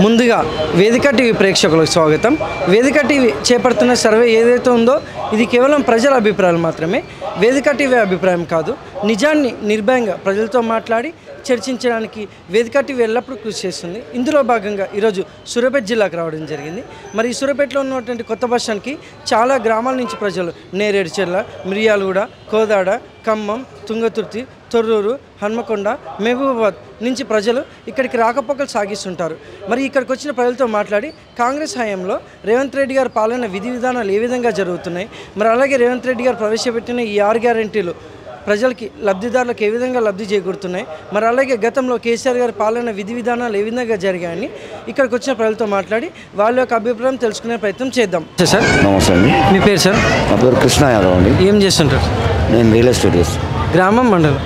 ముందుగా వేదిక టీవీ ప్రేక్షకులకు స్వాగతం. వేదిక టీవీ చేపడుతున్న సర్వే ఏదైతే ఉందో ఇది కేవలం ప్రజల అభిప్రాయాలు మాత్రమే. వేదిక టీవీ అభిప్రాయం కాదు. నిజాన్ని నిర్భయంగా ప్రజలతో మాట్లాడి చర్చించడానికి వేదిక టీవీ ఎల్లప్పుడూ కృషి చేస్తుంది. ఇందులో భాగంగా ఈరోజు సూర్యాపేట జిల్లాకు రావడం జరిగింది. మరి ఈ సూర్యాపేటలో ఉన్నటువంటి కొత్త బస్ స్టాండ్కి చాలా గ్రామాల నుంచి ప్రజలు నేరేడుచెర్ల, మిర్యాలగూడ, కోదాడ, ఖమ్మం, తుంగతుర్తి, తొర్రూరు, హన్మకొండ, మహబూబాబాద్ నుంచి ప్రజలు ఇక్కడికి రాకపోకలు సాగిస్తుంటారు. మరి ఇక్కడికి వచ్చిన ప్రజలతో మాట్లాడి కాంగ్రెస్ హయాంలో రేవంత్ రెడ్డి గారి పాలన విధి విధానాలు ఏ విధంగా జరుగుతున్నాయి, మరి అలాగే రేవంత్ రెడ్డి గారు ప్రవేశపెట్టిన ఈ 6 గ్యారెంటీలు ప్రజలకి లబ్ధిదారులకు ఏ విధంగా లబ్ధి చేకూరుతున్నాయి, మరి అలాగే గతంలో కేసీఆర్ గారి పాలన విధి విధానాలు ఏ విధంగా జరిగాయని ఇక్కడికి వచ్చిన ప్రజలతో మాట్లాడి వాళ్ళ యొక్క అభిప్రాయం తెలుసుకునే ప్రయత్నం చేద్దాం. సార్ నమస్తే అండి. మీ పేరు సార్? నా పేరు కృష్ణ యాదవ్ అండి. ఏం చేస్తుంటారు? నేను రియల్ ఎస్టేట్ చేస్తాను. గ్రామం, మండలం?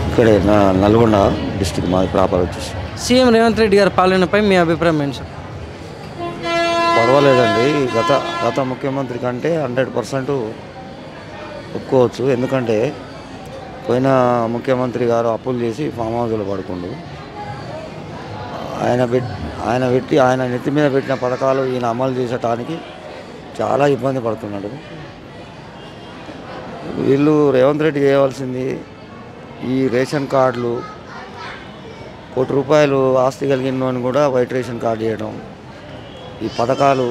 ఇక్కడే నల్గొండ డిస్టిక్ మాది ప్రాపర్ వచ్చేసి. సీఎం రేవంత్ రెడ్డి గారి పాలనపై మీ అభిప్రాయం ఏంటి సార్? పర్వాలేదండి. గత ముఖ్యమంత్రి కంటే 100% ఒప్పుకోవచ్చు. ఎందుకంటే పోయిన ముఖ్యమంత్రి గారు అప్పులు చేసి ఫామ్ హౌస్లో పడుకుండు. ఆయన నెత్తి మీద పెట్టిన పథకాలు ఈయన అమలు చేసటానికి చాలా ఇబ్బంది పడుతున్నాడు. వీళ్ళు రేవంత్ రెడ్డి చేయవలసింది ఈ రేషన్ కార్డులు, ₹1 కోటి ఆస్తి కలిగిన అని కూడా వైట్ రేషన్ కార్డు చేయడం, ఈ పథకాలు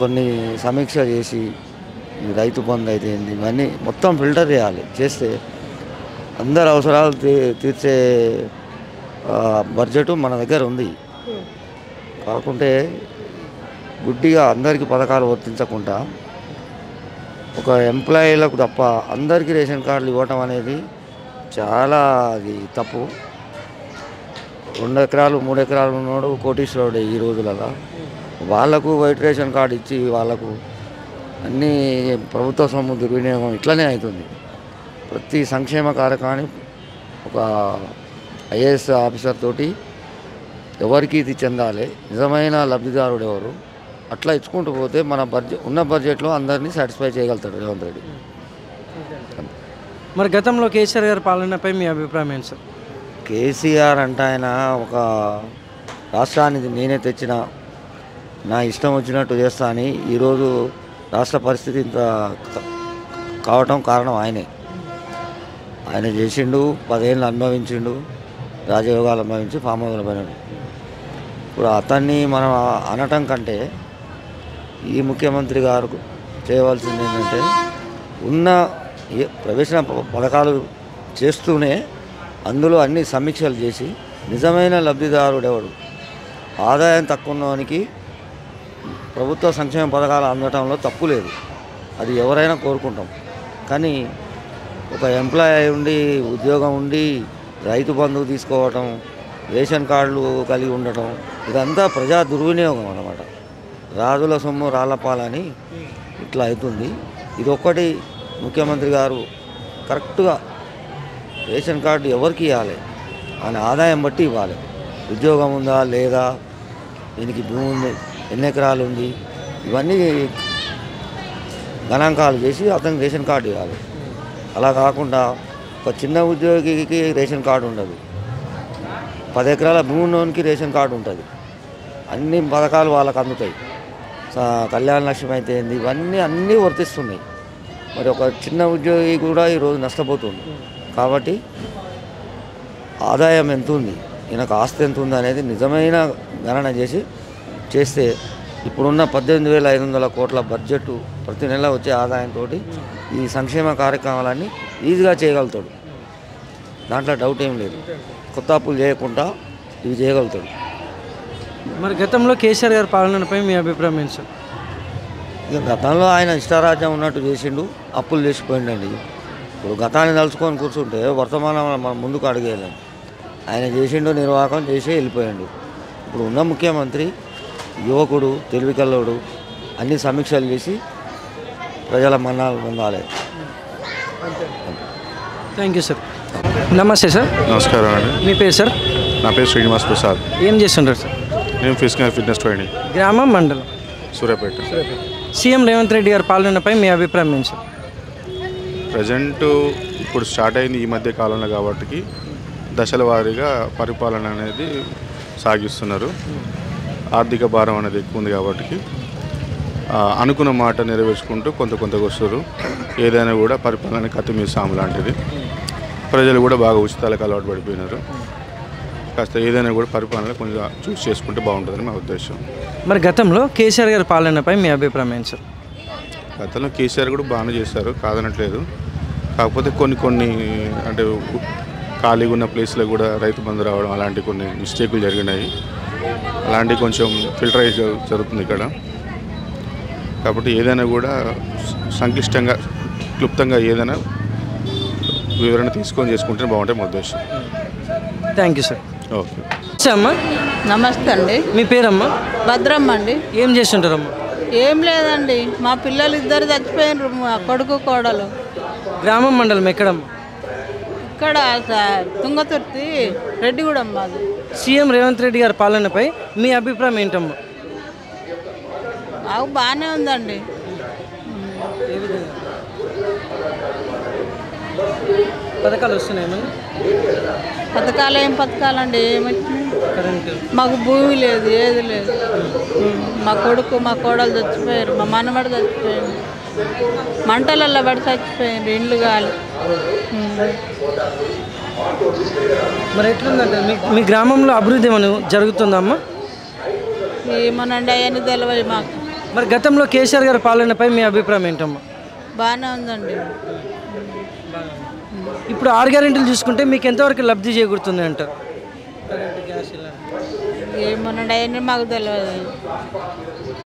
కొన్ని సమీక్ష చేసి ఈ రైతు బంధు అయితే ఇవన్నీ మొత్తం ఫిల్టర్ చేస్తే అందరి అవసరాలు తీర్చే బడ్జెట్ మన దగ్గర ఉంది. కాకుంటే గుడ్డిగా అందరికీ పథకాలు వర్తించకుండా ఒక ఎంప్లాయీలకు తప్ప అందరికీ రేషన్ కార్డులు ఇవ్వటం అనేది చాలా అది తప్పు. 2 ఎకరాలు 3 ఎకరాలు ఉన్నాడు కోటీశ్వరుడు ఈ రోజులలో. వాళ్లకు వైట్ రేషన్ కార్డు ఇచ్చి వాళ్ళకు అన్నీ ప్రభుత్వ సొమ్ము దుర్వినియోగం ఇట్లనే అవుతుంది. ప్రతి సంక్షేమ కార్యక్రమాన్ని ఒక ఐఏఎస్ ఆఫీసర్ తోటి ఎవరికి ఇది చెందాలి, నిజమైన లబ్ధిదారుడు ఎవరు, అట్లా ఇచ్చుకుంటూ పోతే మన ఉన్న బడ్జెట్లో అందరినీ సాటిస్ఫై చేయగలుగుతాడు రేవంత్ రెడ్డి. మరి గతంలో కేసీఆర్ గారి పాలనపై మీ అభిప్రాయం ఏంటి సార్? కేసీఆర్ అంటే ఆయన ఒక రాష్ట్రానికి నేనే తెచ్చిన, నా ఇష్టం వచ్చినట్టు చేస్తా అని ఈరోజు రాష్ట్ర పరిస్థితి ఇంత కావటం కారణం ఆయన చేసిండు. 10 ఏళ్ళు అనుభవించిండు, రాజయోగాలు అనుభవించి ఫామ్ హౌస్లో పోయినాడు. ఇప్పుడు అతన్ని మనం అనటం కంటే ఈ ముఖ్యమంత్రి గారు చేయవలసింది ఏంటంటే ఉన్న ప్రవేశన పథకాలు చేస్తూనే అందులో అన్ని సమీక్షలు చేసి నిజమైన లబ్ధిదారుడు ఎవడు, ఆదాయం తక్కువ ఉన్నవానికి ప్రభుత్వ సంక్షేమ పథకాలు అందటంలో తప్పు లేదు, అది ఎవరైనా కోరుకుంటాం. కానీ ఒక ఎంప్లాయీ ఉండి ఉద్యోగం ఉండి రైతు బంధువు తీసుకోవటం, రేషన్ కార్డులు కలిగి ఉండటం ఇదంతా ప్రజా దుర్వినియోగం అన్నమాట. రాజుల సొమ్ము రాళ్ళపాలని ఇట్లా అవుతుంది. ఇది ఒక్కటి ముఖ్యమంత్రి గారు కరెక్ట్గా రేషన్ కార్డు ఎవరికి ఇవ్వాలి, ఆయన ఆదాయం బట్టి ఇవ్వాలి. ఉద్యోగం ఉందా లేదా, దీనికి భూమి ఉంది, ఎన్ని ఎకరాలు ఉంది, ఇవన్నీ గణాంకాలు చేసి అతనికి రేషన్ కార్డు ఇవ్వాలి. అలా కాకుండా ఒక చిన్న ఉద్యోగికి రేషన్ కార్డు ఉండదు, 10 ఎకరాల భూమి ఉన్నోనికి రేషన్ కార్డు ఉంటుంది, అన్ని పథకాలు వాళ్ళకు అందుతాయి. కళ్యాణ లక్ష్మి అయితే ఇవన్నీ అన్నీ వర్తిస్తున్నాయి. మరి ఒక చిన్న ఉద్యోగి కూడా ఈరోజు నష్టపోతుంది. కాబట్టి ఆదాయం ఎంత ఉంది, ఈయనకు ఆస్తి ఎంత ఉంది అనేది నిజమైన గణన చేస్తే ఇప్పుడున్న 18,500 కోట్ల బడ్జెట్ ప్రతి నెల వచ్చే ఆదాయంతో ఈ సంక్షేమ కార్యక్రమాలన్నీ ఈజీగా చేయగలుగుతాడు. దాంట్లో డౌట్ ఏం లేదు. కొత్త అప్పులు చేయకుండా ఇవి చేయగలుగుతాడు. మరి గతంలో కేసీఆర్ గారి పాలనపై మీ అభిప్రాయం ఏంటి సార్? ఇక గతంలో ఆయన ఇష్టారాజ్యం ఉన్నట్టు చేసిండు, అప్పులు చేసిపోయిండండి. ఇప్పుడు గతాన్ని తలుచుకొని కూర్చుంటే వర్తమానం మనం ముందుకు అడిగేయలేం. ఆయన చేసిండు, నిర్వాహకం చేసి వెళ్ళిపోయాడు. ఇప్పుడు ఉన్న ముఖ్యమంత్రి యువకుడు, తెలివికల్లోడు, అన్ని సమీక్షలు చేసి ప్రజల మన్నాలు పొందాలి. Thank you sir. నమస్తే సార్. నమస్కారం అండి. మీ పేరు సార్? నా పేరు శ్రీనివాస్ ప్రసాద్. ఏం చేస్తుంటారు సార్? నేను ఫిజికల్ ఫిట్నెస్ ట్రైనింగ్. గ్రామం, మండలం? సూర్యాపేట. సీఎం రేవంత్ రెడ్డి గారి పాలనపై మీ అభిప్రాయం ఏంటి సార్? ప్రజెంట్ ఇప్పుడు స్టార్ట్ అయింది ఈ మధ్య కాలంలో కాబట్టి దశల వారీగా పరిపాలన అనేది సాగిస్తున్నారు. ఆర్థిక భారం అనేది ఎక్కువ ఉంది కాబట్టి అనుకున్న మాట నెరవేర్చుకుంటూ కొంతకు వస్తారు. ఏదైనా కూడా పరిపాలన కత్తి మీద సాము లాంటిది. ప్రజలు కూడా బాగా ఉచితాలకు అలవాటు పడిపోయినారు. కాస్త ఏదైనా కూడా పరిపాలన కొంచెం చూస్ చేసుకుంటే బాగుంటుందని మా ఉద్దేశం. మరి గతంలో కేసీఆర్ గారి పాలనపై మీ అభిప్రాయం ఏంటి సార్? గతంలో కేసీఆర్ కూడా బాగానే చేశారు, కాదనట్లేదు. కాకపోతే కొన్ని అంటే ఖాళీగా ఉన్న ప్లేస్లో కూడా రైతు బంధు రావడం అలాంటి కొన్ని మిస్టేకులు జరిగినాయి. అలాంటివి కొంచెం ఫిల్టరైజ్ జరుగుతుంది ఇక్కడ. కాబట్టి ఏదైనా కూడా సంక్లిష్టంగా క్లుప్తంగా ఏదైనా వివరణ తీసుకొని చేసుకుంటే బాగుంటుంది మా ఉద్దేశం. Thank you sir. ఓకే అమ్మా, నమస్తే అండి. మీ పేరమ్మా? భద్రమ్మ అండి. ఏం చేస్తుంటారమ్మా? ఏం లేదండి, మా పిల్లలు ఇద్దరు చచ్చిపోయినారు, మా కొడుకు కోడలు. గ్రామం మండలం ఎక్కడమ్మా? ఇక్కడ తుంగతుర్తి రెడ్డిగూడెం మాది. సీఎం రేవంత్ రెడ్డి గారి పాలనపై మీ అభిప్రాయం ఏంటమ్మా? మాకు బాగానే ఉందండి. పథకాలు వస్తున్నాయి? పథకాలు ఏం పథకాలండి, ఏమొచ్చినాయి? కరెంటు, మాకు భూమి లేదు, ఏది లేదు. మా కొడుకు మా కోడలు చచ్చిపోయారు, మా మనవడు చచ్చిపోయారు, మంటలల్లో పడి చచ్చిపోయారు, ఇండ్లు కాలి. మరి ఎట్లుందంటే మీ గ్రామంలో అభివృద్ధి ఏమైనా జరుగుతుందమ్మా? ఏమోనండి, అవన్నీ తెలియదు మాకు. మరి గతంలో కేసీఆర్ గారి పాలనపై మీ అభిప్రాయం ఏంటమ్మా? బాగానే ఉందండి. ఇప్పుడు 6 గ్యారెంటీలు చూసుకుంటే మీకు ఎంతవరకు లబ్ధి చేకూరుతుంది అంటారు? ఏమోనండి, అవన్నీ మాకు తెలియదు.